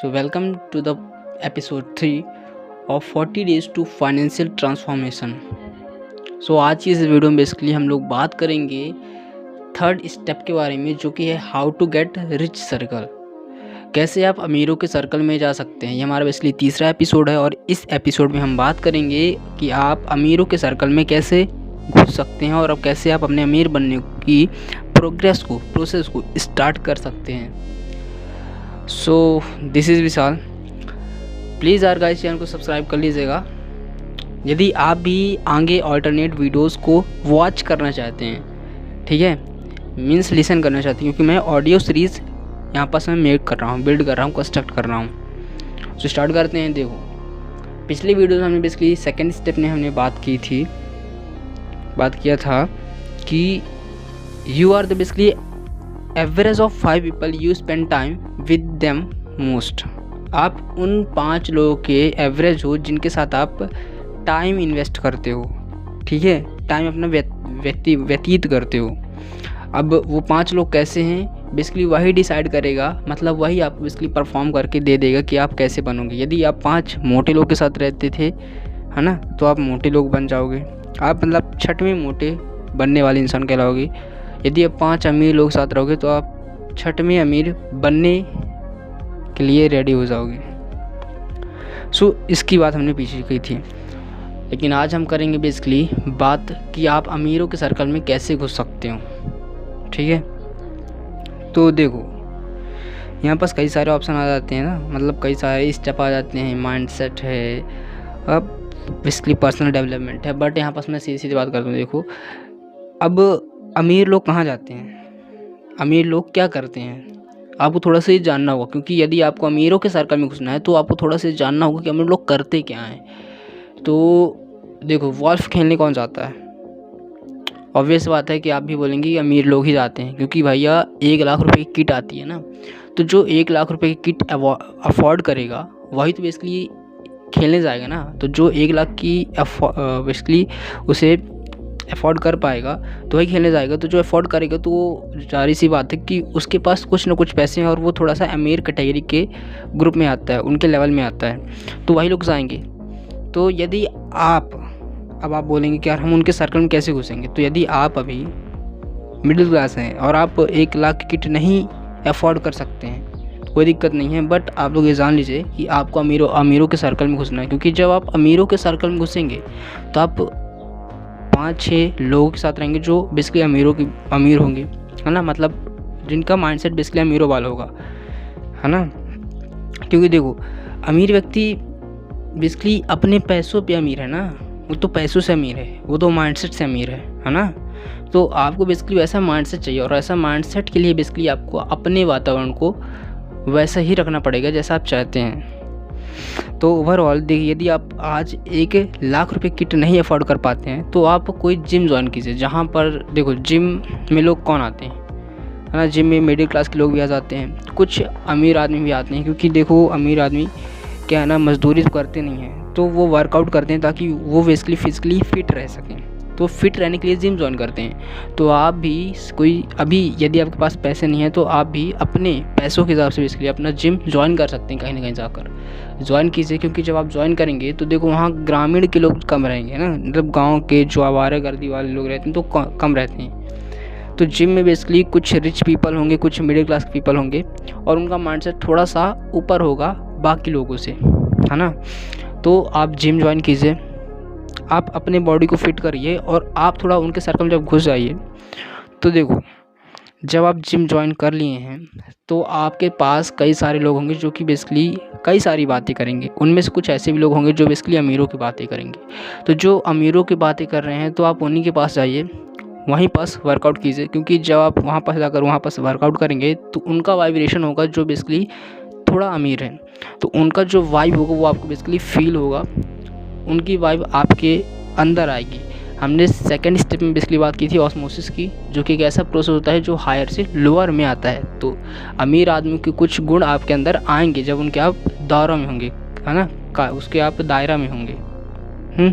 So welcome to the episode 3 of 40 days to financial transformation. So आज की इस video में बेसिकली हम लोग बात करेंगे थर्ड स्टेप के बारे में, जो कि है how to get rich circle. कैसे आप अमीरों के सर्कल में जा सकते हैं। ये हमारा बेसिकली तीसरा एपिसोड है और इस एपिसोड में हम बात करेंगे कि आप अमीरों के सर्कल में कैसे घुस सकते हैं और अब कैसे आप अपने अमीर बनने की प्रोसेस को स्टार्ट कर सकते हैं। So this is Vishal. Please यार गाइस चैनल को सब्सक्राइब कर लीजिएगा यदि आप भी आगे ऑल्टरनेट वीडियोस को वॉच करना चाहते हैं, ठीक है, मीन्स लिसन करना चाहते हैं, क्योंकि मैं ऑडियो सीरीज़ यहाँ पास मैं मेक कर रहा हूँ, बिल्ड कर रहा हूँ, कंस्ट्रक्ट कर रहा हूँ। सो स्टार्ट करते हैं। देखो, पिछले वीडियो में हमने बेसिकली सेकेंड स्टेप में हमने बात किया था कि you are the basically average of 5 people you spend time with them most. आप उन 5 लोगों के एवरेज हो जिनके साथ आप टाइम इन्वेस्ट करते हो, ठीक है, टाइम अपना व्यतीत करते हो। अब वो 5 लोग कैसे हैं बेसिकली वही डिसाइड करेगा, मतलब वही आप बेसिकली परफॉर्म करके दे देगा कि आप कैसे बनोगे। यदि आप 5 मोटे लोग के साथ रहते थे, है ना, तो आप मोटे लोग बन जाओगे, आप मतलब छठवें मोटे बनने वाले इंसान कहलाओगे। यदि आप 5 अमीर लोग साथ रहोगे तो आप छठवें अमीर बनने के लिए रेडी हो जाओगे। सो इसकी बात हमने पीछे की थी, लेकिन आज हम करेंगे बेसिकली बात कि आप अमीरों के सर्कल में कैसे घुस सकते हो, ठीक है। तो देखो, यहाँ पास कई सारे ऑप्शन आ जाते हैं ना, मतलब कई सारे स्टेप आ जाते हैं, माइंडसेट है, अब बेसिकली पर्सनल डेवलपमेंट है, बट यहाँ पास मैं सीधी सीधी बात करता हूँ। देखो, अब अमीर लोग कहाँ जाते हैं, अमीर लोग क्या करते हैं, आपको थोड़ा सा ये जानना होगा, क्योंकि यदि आपको अमीरों के सर्कल में घुसना है तो आपको थोड़ा सा जानना होगा कि अमीर लोग करते क्या हैं। तो देखो, वॉल्फ खेलने कौन जाता है? ऑब्वियस बात है कि आप भी बोलेंगे कि अमीर लोग ही जाते हैं, क्योंकि भैया 1 लाख रुपए की किट आती है ना, तो जो 1 लाख रुपए की किट अफोर्ड करेगा वही तो बेसिकली खेलने जाएगा ना। तो जो 1 लाख की बेसिकली उसे अफोर्ड कर पाएगा तो वही खेलने जाएगा। तो जो अफोर्ड करेगा तो वो जारी सी बात है कि उसके पास कुछ ना कुछ पैसे हैं और वो थोड़ा सा अमीर कैटेगरी के ग्रुप में आता है, उनके लेवल में आता है, तो वही लोग जाएंगे। तो यदि आप बोलेंगे कि यार हम उनके सर्कल में कैसे घुसेंगे, तो यदि आप अभी मिडिल क्लास हैं और आप 1 लाख की किट नहीं अफोर्ड कर सकते हैं तो कोई दिक्कत नहीं है, बट आप लोग ये जान लीजिए कि आपको अमीरों के सर्कल में घुसना है, क्योंकि जब आप अमीरों के सर्कल में घुसेंगे तो आप 5-6 लोगों के साथ रहेंगे जो बेसिकली अमीर होंगे, है ना, मतलब जिनका माइंडसेट बेसिकली अमीरों वाला होगा, है ना। क्योंकि देखो, अमीर व्यक्ति बेसिकली अपने पैसों पे अमीर है ना, वो तो पैसों से अमीर है, वो तो माइंडसेट से अमीर है ना। तो आपको बेसिकली वैसा माइंडसेट चाहिए, और ऐसा माइंडसेट के लिए बेसिकली आपको अपने वातावरण को वैसा ही रखना पड़ेगा जैसा आप चाहते हैं। तो ओवरऑल देखिए, यदि आप आज 1 लाख रुपए किट नहीं अफोर्ड कर पाते हैं तो आप कोई जिम ज्वाइन कीजिए, जहाँ पर देखो जिम में लोग कौन आते हैं, है ना, जिम में मिडिल क्लास के लोग भी आ जाते हैं, कुछ अमीर आदमी भी आते हैं, क्योंकि देखो अमीर आदमी क्या है ना, मजदूरी तो करते नहीं हैं, तो वो वर्कआउट करते हैं ताकि वो बेसिकली फिजिकली फिट रह सकें, तो फिट रहने के लिए जिम ज्वाइन करते हैं। तो आप भी कोई अभी यदि आपके पास पैसे नहीं है तो आप भी अपने पैसों के हिसाब से बेसिकली अपना जिम ज्वाइन कर सकते हैं, कहीं ना कहीं जाकर ज्वाइन कीजिए, क्योंकि जब आप ज्वाइन करेंगे तो देखो वहाँ ग्रामीण के लोग कम रहेंगे ना, मतलब गाँव के जो आवारागर्दी वाले लोग रहते हैं तो कम रहते हैं। तो जिम में बेसिकली कुछ रिच पीपल होंगे, कुछ मिडिल क्लास पीपल होंगे, और उनका माइंडसेट थोड़ा सा ऊपर होगा बाकी लोगों से, है ना। तो आप जिम ज्वाइन कीजिए, आप अपने बॉडी को फिट करिए, और आप थोड़ा उनके सर्कल में जब घुस जाइए तो देखो, जब आप जिम ज्वाइन कर लिए हैं तो आपके पास कई सारे लोग होंगे जो कि बेसिकली कई सारी बातें करेंगे। उनमें से कुछ ऐसे भी लोग होंगे जो बेसिकली अमीरों की बातें करेंगे। तो जो अमीरों की बातें कर रहे हैं तो आप उन्हीं के पास जाइए, वहीं पास वर्कआउट कीजिए, क्योंकि जब आप वहाँ पास जाकर वहाँ पास वर्कआउट करेंगे तो उनका वाइब्रेशन होगा जो बेसिकली थोड़ा अमीर है, तो उनका जो वाइब होगा वो आपको बेसिकली फील होगा, उनकी वाइब आपके अंदर आएगी। हमने सेकंड स्टेप में बेसिकली बात की थी ऑस्मोसिस की, जो कि एक ऐसा प्रोसेस होता है जो हायर से लोअर में आता है। तो अमीर आदमी के कुछ गुण आपके अंदर आएंगे जब उनके आप दौरा में होंगे, है ना, उसके आप दायरा में होंगे।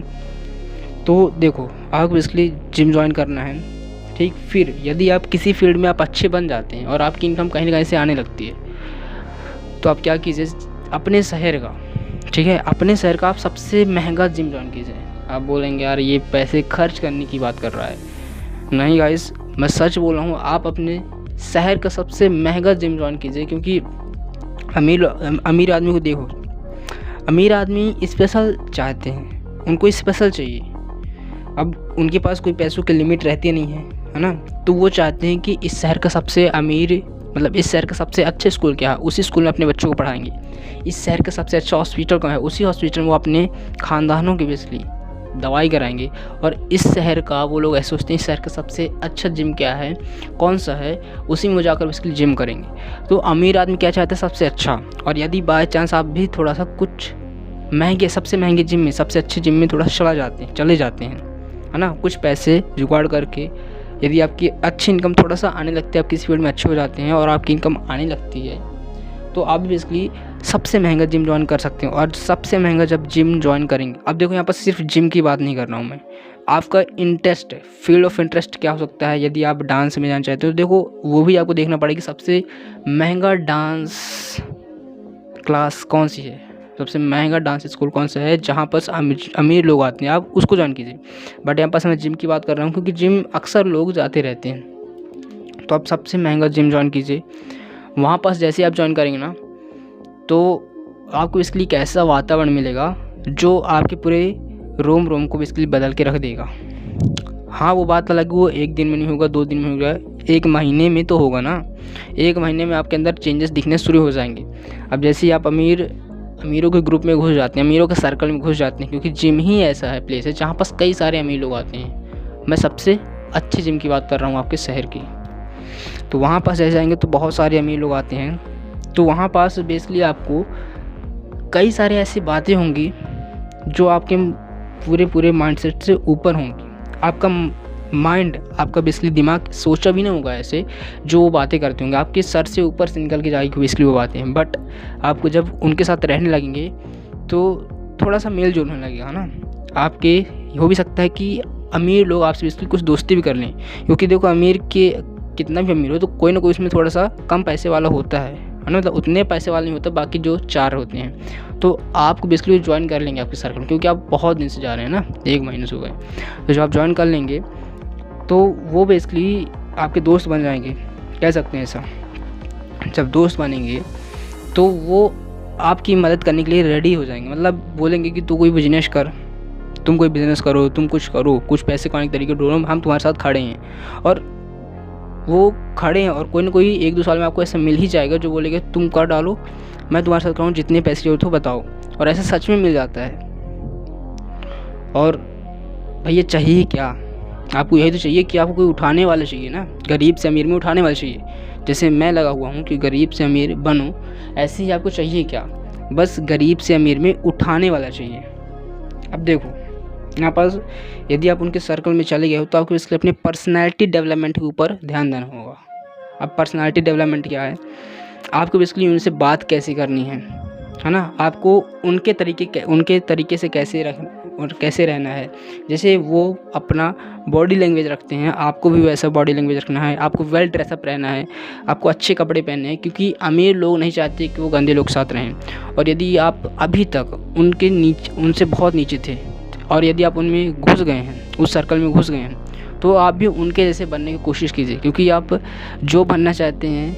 तो देखो, आपको बेसिकली जिम ज्वाइन करना है, ठीक। फिर यदि आप किसी फील्ड में आप अच्छे बन जाते हैं और आपकी इनकम कहीं ना कहीं से आने लगती है तो आप क्या कीजिए, अपने शहर का, ठीक है, अपने शहर का आप सबसे महंगा जिम ज्वाइन कीजिए। आप बोलेंगे यार ये पैसे खर्च करने की बात कर रहा है। नहीं गाइस, मैं सच बोल रहा हूँ, आप अपने शहर का सबसे महंगा जिम ज्वाइन कीजिए। क्योंकि अमीर आदमी को देखो, अमीर आदमी स्पेशल चाहते हैं, उनको स्पेशल चाहिए। अब उनके पास कोई पैसों की लिमिट रहती नहीं है ना, तो वो चाहते हैं कि इस शहर का सबसे अमीर, मतलब इस शहर का सबसे अच्छे स्कूल क्या है, उसी स्कूल में अपने बच्चों को पढ़ाएंगे। इस शहर का सबसे अच्छा हॉस्पिटल कहाँ है, उसी हॉस्पिटल में वो अपने ख़ानदानों के बेसिकली दवाई कराएंगे। और इस शहर का वो लोग ऐसे सोचते हैं, इस शहर का सबसे अच्छा जिम क्या है, कौन सा है, उसी में वो जाकर बेसिकली जिम करेंगे। तो अमीर आदमी क्या चाहता है, सबसे अच्छा। और यदि बाय चांस आप भी थोड़ा सा कुछ महंगे, सबसे महंगे जिम में, सबसे अच्छे जिम में थोड़ा चले जाते हैं, है ना, कुछ पैसे जुगाड़ करके, यदि आपकी अच्छी इनकम थोड़ा सा आने लगती है, आप किसी फील्ड में अच्छे हो जाते हैं और आपकी इनकम आने लगती है, तो आप बेसिकली सबसे महंगा जिम ज्वाइन कर सकते हो। और सबसे महंगा जब जिम ज्वाइन करेंगे, अब देखो यहाँ पर सिर्फ जिम की बात नहीं कर रहा हूँ मैं, आपका इंटरेस्ट, फील्ड ऑफ इंटरेस्ट क्या हो सकता है। यदि आप डांस में जाना चाहते हो, देखो वो भी आपको देखना पड़ेगा सबसे महंगा डांस क्लास कौन सी है, सबसे महंगा डांस स्कूल कौन सा है, जहाँ पर अमीर लोग आते हैं, आप उसको ज्वाइन कीजिए। बट यहाँ पर मैं जिम की बात कर रहा हूँ, क्योंकि जिम अक्सर लोग जाते रहते हैं। तो आप सबसे महंगा जिम ज्वाइन कीजिए। वहाँ पास जैसे आप ज्वाइन करेंगे ना, तो आपको इसके लिए कैसा वातावरण मिलेगा जो आपके पूरे रोम को इसके लिए बदल के रख देगा। हाँ, वो बात अलग, वो एक दिन में नहीं होगा, 2 दिन में होगा, 1 महीने में तो होगा ना। 1 महीने में आपके अंदर चेंजेस दिखने शुरू हो जाएंगे। अब जैसे ही आप अमीरों के ग्रुप में घुस जाते हैं, अमीरों के सर्कल में घुस जाते हैं, क्योंकि जिम ही ऐसा है, प्लेस है जहाँ पास कई सारे अमीर लोग आते हैं। मैं सबसे अच्छे जिम की बात कर रहा हूँ आपके शहर की। तो वहाँ पास जैसे जाएंगे तो बहुत सारे अमीर लोग आते हैं। तो वहाँ पास बेसिकली आपको कई सारे ऐसी बातें होंगी जो आपके पूरे माइंडसेट से ऊपर होंगी। आपका माइंड, आपका बेसिकली दिमाग सोचा भी नहीं होगा ऐसे, जो वो बातें करते होंगे, आपके सर से ऊपर से निकल के जाएगी बेसिकली वो बातें हैं। बट आपको जब उनके साथ रहने लगेंगे तो थोड़ा सा मेल जोल होने लगेगा ना। आपके हो भी सकता है कि अमीर लोग आपसे बेसिकली कुछ दोस्ती भी कर लें, क्योंकि देखो अमीर के कितना भी अमीर हो तो कोई ना कोई उसमें थोड़ा सा कम पैसे वाला होता है ना, मतलब उतने पैसे वाले नहीं होता, बाकी जो 4 होते हैं। तो आपको बेसिकली ज्वाइन कर लेंगे आपके सर्कल, क्योंकि आप बहुत दिन से जा रहे हैं ना, 1 महीने से हो गए। तो जब आप ज्वाइन कर लेंगे तो वो बेसिकली आपके दोस्त बन जाएंगे, कह सकते हैं ऐसा। जब दोस्त बनेंगे तो वो आपकी मदद करने के लिए रेडी हो जाएंगे, मतलब बोलेंगे कि तू कोई बिजनेस कर, तुम कोई बिज़नेस करो, तुम कुछ करो, कुछ पैसे कमाने के तरीके ढूंढो, हम तुम्हारे साथ खड़े हैं। और वो खड़े हैं, और कोई ना कोई 1-2 साल में आपको ऐसा मिल ही जाएगा जो बोलेगा तुम कर डालो, मैं तुम्हारे साथ करूँ, जितने पैसे चाहिए तो बताओ। और ऐसा सच में मिल जाता है। और भैया चाहिए क्या, आपको यही तो चाहिए कि आपको कोई उठाने वाला चाहिए ना, गरीब से अमीर में उठाने वाला चाहिए। जैसे मैं लगा हुआ हूँ कि गरीब से अमीर बनो, ऐसे ही आपको चाहिए क्या, बस गरीब से अमीर में उठाने वाला चाहिए। अब देखो यहाँ पास यदि आप उनके सर्कल में चले गए हो तो आपको इसके अपने पर्सनैलिटी डेवलपमेंट के ऊपर ध्यान देना होगा। अब पर्सनैलिटी डेवलपमेंट क्या है, आपको बेसिकली उनसे बात कैसे करनी है ना, आपको उनके तरीके से कैसे रहना है। जैसे वो अपना बॉडी लैंग्वेज रखते हैं, आपको भी वैसा बॉडी लैंग्वेज रखना है, आपको वेल ड्रेसअप रहना है, आपको अच्छे कपड़े पहनने हैं, क्योंकि अमीर लोग नहीं चाहते कि वो गंदे लोग साथ रहें। और यदि आप अभी तक उनसे बहुत नीचे थे और यदि आप उनमें घुस गए हैं, उस सर्कल में घुस गए हैं, तो आप भी उनके जैसे बनने की कोशिश कीजिए। क्योंकि आप जो बनना चाहते हैं,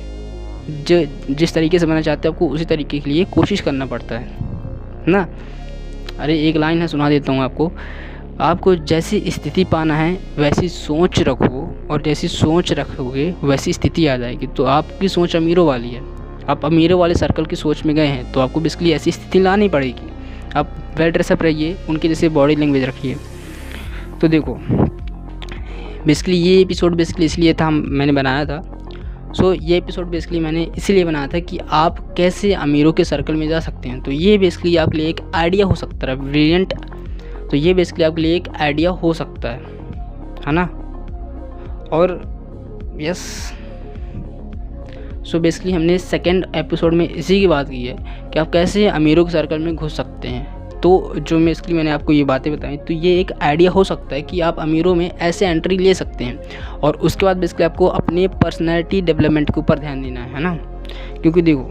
जिस तरीके से बनना चाहते हैं, आपको उसी तरीके के लिए कोशिश करना पड़ता है ना। अरे एक लाइन है, सुना देता हूँ आपको जैसी स्थिति पाना है वैसी सोच रखो, और जैसी सोच रखोगे वैसी स्थिति आ जाएगी। तो आपकी सोच अमीरों वाली है, आप अमीरों वाले सर्कल की सोच में गए हैं, तो आपको बेसिकली ऐसी स्थिति लानी पड़ेगी। आप वेल ड्रेसअप रहिए, उनके जैसे बॉडी लैंग्वेज रखिए। तो देखो बेसिकली ये एपिसोड बेसिकली इसलिए था, मैंने बनाया था। ये एपिसोड बेसिकली मैंने इसीलिए बनाया था कि आप कैसे अमीरों के सर्कल में जा सकते हैं। तो ये बेसिकली आपके लिए एक आइडिया हो सकता है, ब्रिलियंट। तो ये बेसिकली आपके लिए एक आइडिया हो सकता है ना। और यस, बेसिकली हमने सेकंड एपिसोड में इसी की बात की है कि आप कैसे अमीरों के सर्कल में घुस सकते हैं। तो जो मैंने आपको ये बातें बताई, तो ये एक आइडिया हो सकता है कि आप अमीरों में ऐसे एंट्री ले सकते हैं। और उसके बाद बेसिकली आपको अपने पर्सनैलिटी डेवलपमेंट के ऊपर ध्यान देना है ना। क्योंकि देखो